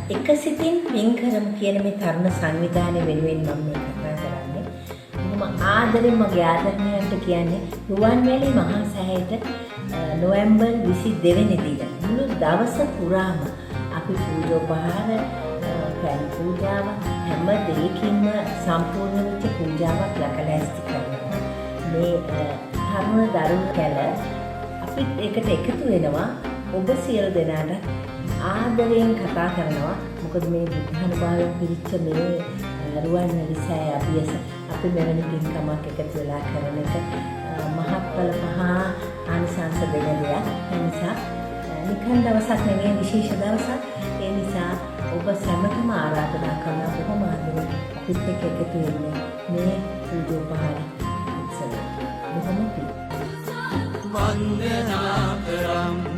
එක සිතින් පින් කරමු කියන මේ තරුණ සංවිධානය වෙනුවෙන් මම මේ කතා කරන්නේ. මම ආදරෙන් මගේ ආදරණීයන්ට කියන්නේ රුවන්වැලි මහා සෑයට නොවැම්බර් 22 වෙනිදා මුළු දවස පුරාම අපි පූජෝපහාර පැන් පූජාව හැම දෙයකින්ම සම්පූර්ණ වෙච්ච පූජාවක් ලකලෑස්ති කරනවා. මේ තරුණ දරුණු කැල අපිත් එකට එකතු වෙනවා. ඔබ සියලු දෙනාට ආදරයෙන් කතා කරනවා. මොකද මේ බුද්ධානුභාවයෙන් පිරිච්ච මේ රුවන්වැලි සෑය අභියස අපි මෙවැනි පින්කමක් එකතු වෙලා කරන එක මහත්ඵල මහා ආනිසංස දෙන දෙයක්. ඒ නිසා නිකන් දවසක් නෙවෙයි විශේෂ දවසක්. ඒ නිසා ඔබ සැමටම ආරාධනා කරන බොහොම ආදරෙන් අපිත් එක්ක එකතු වෙන්න මේ පූජෝපහාර උත්සවයට. බොහොම පිං. වන්දනා කරම්